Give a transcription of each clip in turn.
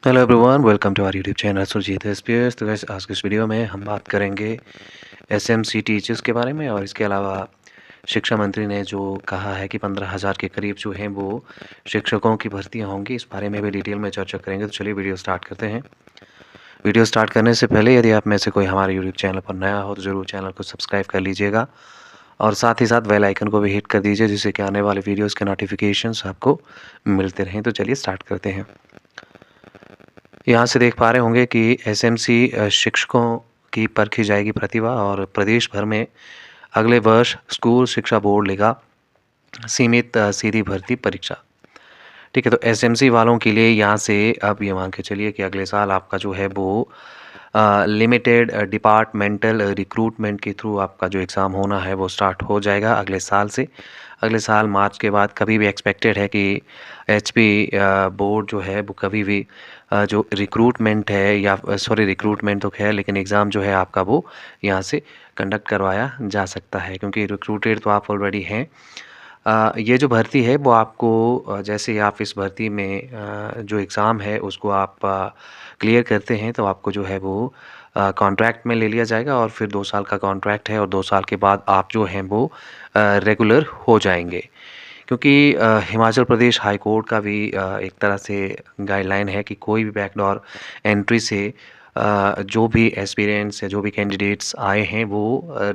Hello everyone, welcome to our YouTube channel Surjeet SPS. तो guys, आज की इस वीडियो में हम बात करेंगे एसएमसी टीचर्स के बारे में, और इसके अलावा शिक्षा मंत्री ने जो कहा है कि 15,000 के करीब जो हैं वो शिक्षकों की भर्तियां होंगी, इस बारे में भी डिटेल में चर्चा करेंगे। तो चलिए वीडियो स्टार्ट करते हैं। वीडियो स्टार्ट करने से पहले यदि आप में से कोई हमारे यूट्यूब चैनल पर नया हो तो ज़रूर चैनल को सब्सक्राइब कर लीजिएगा, और साथ ही साथ बेल आइकन को भी हिट कर दीजिए, जिससे कि आने वाले वीडियोज़ के नोटिफिकेशंस आपको मिलते रहें। तो चलिए स्टार्ट करते हैं। यहाँ से देख पा रहे होंगे कि एसएमसी शिक्षकों की परखी जाएगी प्रतिभा, और प्रदेश भर में अगले वर्ष स्कूल शिक्षा बोर्ड लेगा सीमित सीधी भर्ती परीक्षा। ठीक है, तो एसएमसी वालों के लिए यहाँ से अब ये मान के चलिए कि अगले साल आपका जो है वो लिमिटेड डिपार्टमेंटल रिक्रूटमेंट के थ्रू आपका जो एग्ज़ाम होना है वो स्टार्ट हो जाएगा अगले साल से। अगले साल मार्च के बाद कभी भी एक्सपेक्टेड है कि एचपी बोर्ड जो है वो कभी भी जो रिक्रूटमेंट है, या सॉरी रिक्रूटमेंट तो खैर, लेकिन एग्ज़ाम जो है आपका वो यहाँ से कंडक्ट करवाया जा सकता है, क्योंकि रिक्रूटेड तो आप ऑलरेडी हैं। ये जो भर्ती है वो आपको जैसे ही आप इस भर्ती में जो एग्ज़ाम है उसको आप क्लियर करते हैं, तो आपको जो है वो कॉन्ट्रैक्ट में ले लिया जाएगा, और फिर 2 साल का कॉन्ट्रैक्ट है, और 2 साल के बाद आप जो हैं वो रेगुलर हो जाएंगे। क्योंकि हिमाचल प्रदेश हाई कोर्ट का भी एक तरह से गाइडलाइन है कि कोई भी बैकडोर एंट्री से जो भी एस्पिरेंट्स या जो भी कैंडिडेट्स आए हैं वो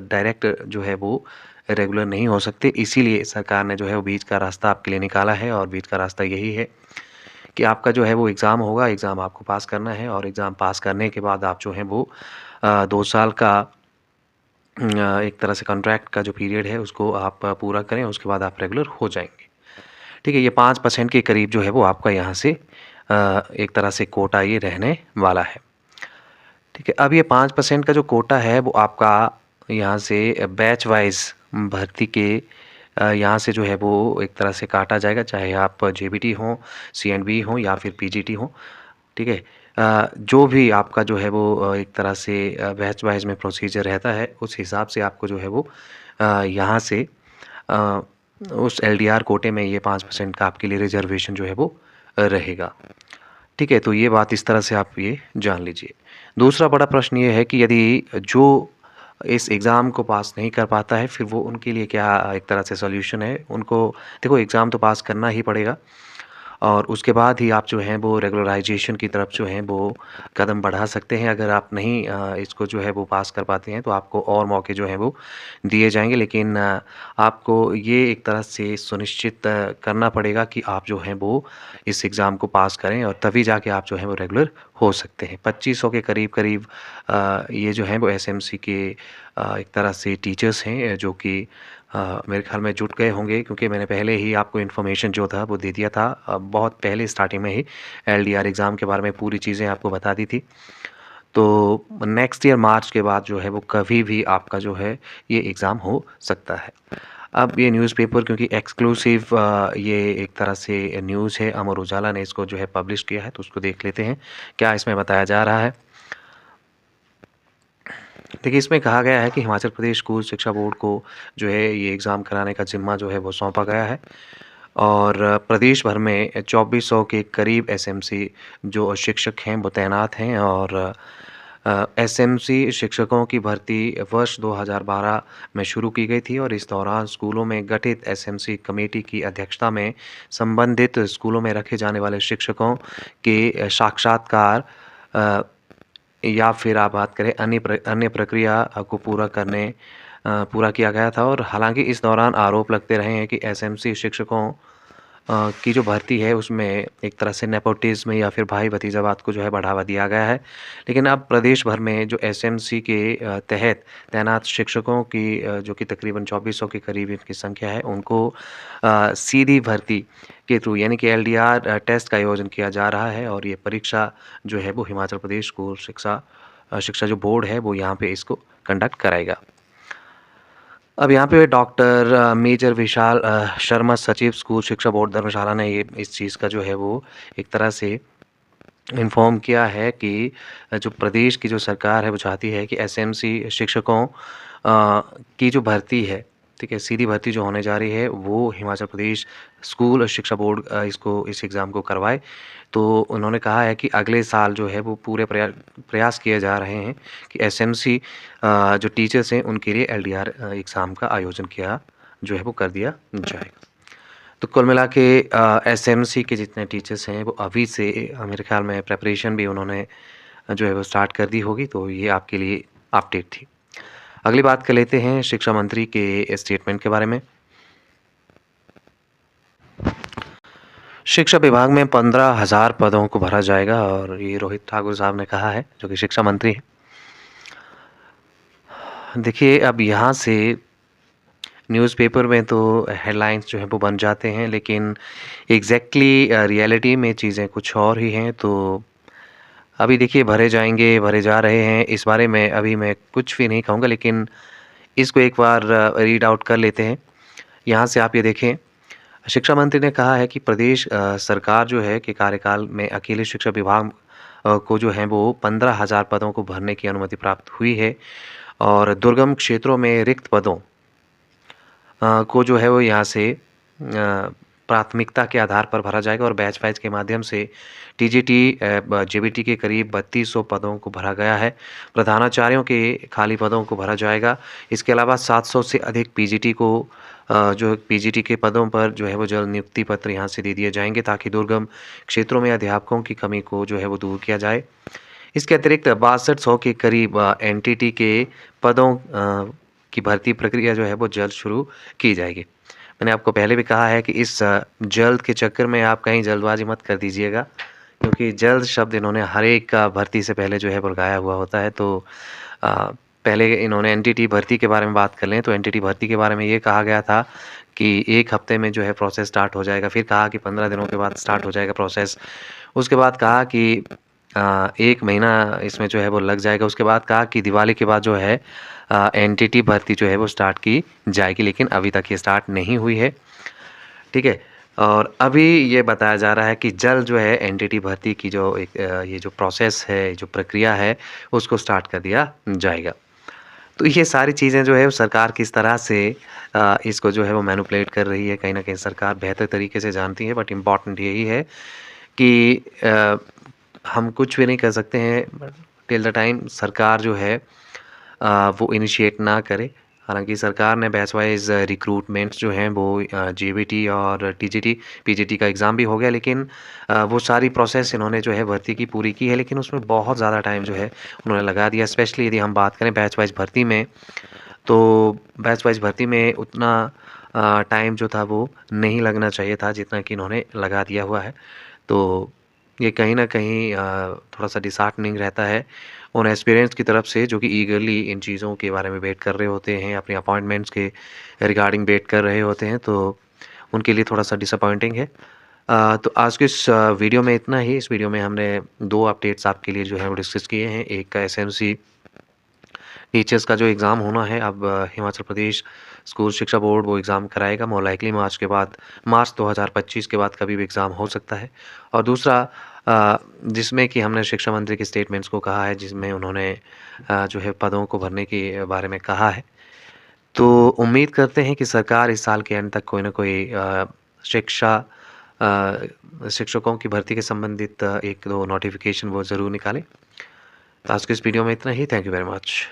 डायरेक्ट जो है वो रेगुलर नहीं हो सकते। इसीलिए सरकार ने जो है वो बीच का रास्ता आपके लिए निकाला है, और बीच का रास्ता यही है कि आपका जो है वो एग्ज़ाम होगा, एग्ज़ाम आपको पास करना है, और एग्ज़ाम पास करने के बाद आप जो है वो 2 साल का एक तरह से कॉन्ट्रैक्ट का जो पीरियड है उसको आप पूरा करें, उसके बाद आप रेगुलर हो जाएंगे। ठीक है, ये 5% के करीब जो है वो आपका यहाँ से एक तरह से कोटा ये रहने वाला है। ठीक है, अब ये 5% का जो कोटा है वो आपका यहाँ से बैच वाइज भर्ती के यहाँ से जो है वो एक तरह से काटा जाएगा, चाहे आप जेबीटी हो, सीएंडबी हो, या फिर पीजीटी हो। ठीक है, जो भी आपका जो है वो एक तरह से बैच वाइज में प्रोसीजर रहता है, उस हिसाब से आपको जो है वो यहाँ से अ, उस एलडीआर कोटे में ये 5% का आपके लिए रिजर्वेशन जो है वो रहेगा। ठीक है, तो ये बात इस तरह से आप ये जान लीजिए। दूसरा बड़ा प्रश्न ये है कि यदि जो इस एग्ज़ाम को पास नहीं कर पाता है, फिर वो उनके लिए क्या एक तरह से सॉल्यूशन है? उनको देखो, एग्ज़ाम तो पास करना ही पड़ेगा, और उसके बाद ही आप जो हैं वो रेगुलराइजेशन की तरफ जो हैं वो कदम बढ़ा सकते हैं। अगर आप नहीं इसको जो है वो पास कर पाते हैं, तो आपको और मौके जो हैं वो दिए जाएँगे, लेकिन आपको ये एक तरह से सुनिश्चित करना पड़ेगा कि आप जो हैं वो इस एग्ज़ाम को पास करें, और तभी जाके आप जो हैं वो रेगुलर हो सकते हैं। 2500 के करीब-करीब ये जो हैं वो एसएमसी के एक तरह से टीचर्स हैं, जो कि मेरे ख़्याल में जुट गए होंगे, क्योंकि मैंने पहले ही आपको इन्फॉर्मेशन जो था वो दे दिया था, बहुत पहले स्टार्टिंग में ही एलडीआर एग्ज़ाम के बारे में पूरी चीज़ें आपको बता दी थी। तो नेक्स्ट ईयर मार्च के बाद जो है वो कभी भी आपका जो है ये एग्ज़ाम हो सकता है। अब ये न्यूज़पेपर क्योंकि एक्सक्लूसिव ये एक तरह से न्यूज़ है, अमर उजाला ने इसको जो है पब्लिश किया है, तो उसको देख लेते हैं क्या इसमें बताया जा रहा है। देखिए, इसमें कहा गया है कि हिमाचल प्रदेश स्कूल शिक्षा बोर्ड को जो है ये एग्ज़ाम कराने का ज़िम्मा जो है वो सौंपा गया है, और प्रदेश भर में 2400 के करीब एसएमसी जो शिक्षक हैं वो तैनात हैं, और एसएमसी शिक्षकों की भर्ती वर्ष 2012 में शुरू की गई थी, और इस दौरान स्कूलों में गठित एसएमसी कमेटी की अध्यक्षता में संबंधित स्कूलों में रखे जाने वाले शिक्षकों के साक्षात्कार या फिर आप बात करें अन्य प्रक्रिया को पूरा किया गया था। और हालांकि इस दौरान आरोप लगते रहे हैं कि एसएमसी शिक्षकों की जो भर्ती है उसमें एक तरह से नेपोटिज्म या फिर भाई भतीजावाद को जो है बढ़ावा दिया गया है। लेकिन अब प्रदेश भर में जो एसएमसी के तहत तैनात शिक्षकों की जो कि तकरीबन 2400 के करीब इनकी संख्या है, उनको सीधी भर्ती के थ्रू यानी कि एलडीआर टेस्ट का आयोजन किया जा रहा है, और ये परीक्षा जो है वो हिमाचल प्रदेश स्कूल शिक्षा जो बोर्ड है वो यहाँ पे इसको कंडक्ट कराएगा। अब यहाँ पे डॉक्टर मेजर विशाल शर्मा, सचिव स्कूल शिक्षा बोर्ड धर्मशाला ने ये इस चीज़ का जो है वो एक तरह से इन्फॉर्म किया है कि जो प्रदेश की जो सरकार है वो चाहती है कि एसएमसी शिक्षकों की जो भर्ती है, ठीक है, सीधी भर्ती जो होने जा रही है वो हिमाचल प्रदेश स्कूल शिक्षा बोर्ड इस एग्ज़ाम को करवाए। तो उन्होंने कहा है कि अगले साल जो है वो पूरे प्रयास किए जा रहे हैं कि एसएमसी जो टीचर्स हैं उनके लिए एलडीआर एग्ज़ाम का आयोजन किया जो है वो कर दिया जाएगा। तो कुल मिला के एसएमसी के जितने टीचर्स हैं वो अभी से मेरे ख़्याल में प्रिपरेशन भी उन्होंने जो है वो स्टार्ट कर दी होगी, तो ये आपके लिए अपडेट थी। अगली बात कर लेते हैं शिक्षा मंत्री के स्टेटमेंट के बारे में। शिक्षा विभाग में 15,000 पदों को भरा जाएगा और ये रोहित ठाकुर साहब ने कहा है, जो कि शिक्षा मंत्री हैं। देखिए, अब यहाँ से न्यूज़पेपर में तो हेडलाइंस जो हैं वो बन जाते हैं, लेकिन एग्ज़ैक्टली रियलिटी में चीज़ें कुछ और ही हैं। तो अभी देखिए भरे जाएँगे, भरे जा रहे हैं, इस बारे में अभी मैं कुछ भी नहीं कहूँगा, लेकिन इसको एक बार रीड आउट कर लेते हैं। यहाँ से आप ये देखें, शिक्षा मंत्री ने कहा है कि प्रदेश सरकार जो है कि कार्यकाल में अकेले शिक्षा विभाग को जो है वो 15,000 पदों को भरने की अनुमति प्राप्त हुई है और दुर्गम क्षेत्रों में रिक्त पदों को जो है वो यहाँ से प्राथमिकता के आधार पर भरा जाएगा और बैच वाइज के माध्यम से टीजीटी जेबीटी के करीब 3200 पदों को भरा गया है। प्रधानाचार्यों के खाली पदों को भरा जाएगा। इसके अलावा 700 से अधिक पीजीटी को जो पीजीटी के पदों पर जो है वो जल्द नियुक्ति पत्र यहाँ से दे दिए जाएंगे, ताकि दुर्गम क्षेत्रों में अध्यापकों की कमी को जो है वो दूर किया जाए। इसके अतिरिक्त 6200 के करीब एनटीटी के पदों की भर्ती प्रक्रिया जो है वो जल्द शुरू की जाएगी। मैंने आपको पहले भी कहा है कि इस जल्द के चक्कर में आप कहीं जल्दबाजी मत कर दीजिएगा, क्योंकि जल्द शब्द इन्होंने हर एक का भर्ती से पहले जो है लगाया हुआ होता है। तो पहले इन्होंने एनटीटी भर्ती के बारे में बात कर लें, तो एनटीटी भर्ती के बारे में ये कहा गया था कि 1 हफ्ते में जो है प्रोसेस स्टार्ट हो जाएगा, फिर कहा कि 15 दिनों के बाद स्टार्ट हो जाएगा प्रोसेस। उसके बाद कहा कि 1 महीना इसमें जो है वो लग जाएगा। उसके बाद कहा कि दिवाली के बाद जो है एनटीटी भर्ती जो है वो स्टार्ट की जाएगी, लेकिन अभी तक ये स्टार्ट नहीं हुई है। ठीक है, और अभी ये बताया जा रहा है कि जल्द जो है एनटीटी भर्ती की जो एक ये जो प्रोसेस है, जो प्रक्रिया है, उसको स्टार्ट कर दिया जाएगा। तो ये सारी चीज़ें जो है वो सरकार किस तरह से इसको जो है वो मैनिपुलेट कर रही है, कहीं न कहीं सरकार बेहतर तरीके से जानती है। बट इम्पॉर्टेंट यही है कि हम कुछ भी नहीं कर सकते हैं टिल द टाइम सरकार जो है वो इनिशिएट ना करे। हालाँकि सरकार ने बैच वाइज़ रिक्रूटमेंट्स जो हैं वो जेबीटी और टीजीटी, पीजीटी का एग्ज़ाम भी हो गया, लेकिन वो सारी प्रोसेस इन्होंने जो है भर्ती की पूरी की है, लेकिन उसमें बहुत ज़्यादा टाइम जो है उन्होंने लगा दिया। स्पेशली यदि हम बात करें बैच वाइज़ भर्ती में, तो बैच वाइज़ भर्ती में उतना टाइम जो था वो नहीं लगना चाहिए था जितना कि इन्होंने लगा दिया हुआ है। तो ये कहीं न कहीं थोड़ा-सा डिसहार्टनिंग रहता है उन एस्पिरेंट्स की तरफ से, जो कि ईगरली इन चीज़ों के बारे में वेट कर रहे होते हैं, अपनी अपॉइंटमेंट्स के रिगार्डिंग वेट कर रहे होते हैं, तो उनके लिए थोड़ा-सा डिसअपॉइंटिंग है। तो आज के इस वीडियो में इतना ही। इस वीडियो में हमने 2 अपडेट्स आपके लिए जो है वो डिस्कस किए हैं। एक का एसएमसी टीचर्स का जो एग्ज़ाम होना है, अब हिमाचल प्रदेश स्कूल शिक्षा बोर्ड वो एग्ज़ाम कराएगा, मोर लाइकली मार्च 2025 के बाद कभी भी एग्ज़ाम हो सकता है। और दूसरा जिसमें कि हमने शिक्षा मंत्री के स्टेटमेंट्स को कहा है, जिसमें उन्होंने जो है पदों को भरने के बारे में कहा है। तो उम्मीद करते हैं कि सरकार इस साल के एंड तक कोई ना कोई शिक्षकों की भर्ती के संबंधित 1-2 नोटिफ़िकेशन वो ज़रूर निकाले। तो आज के इस वीडियो में इतना ही। Thank you very much.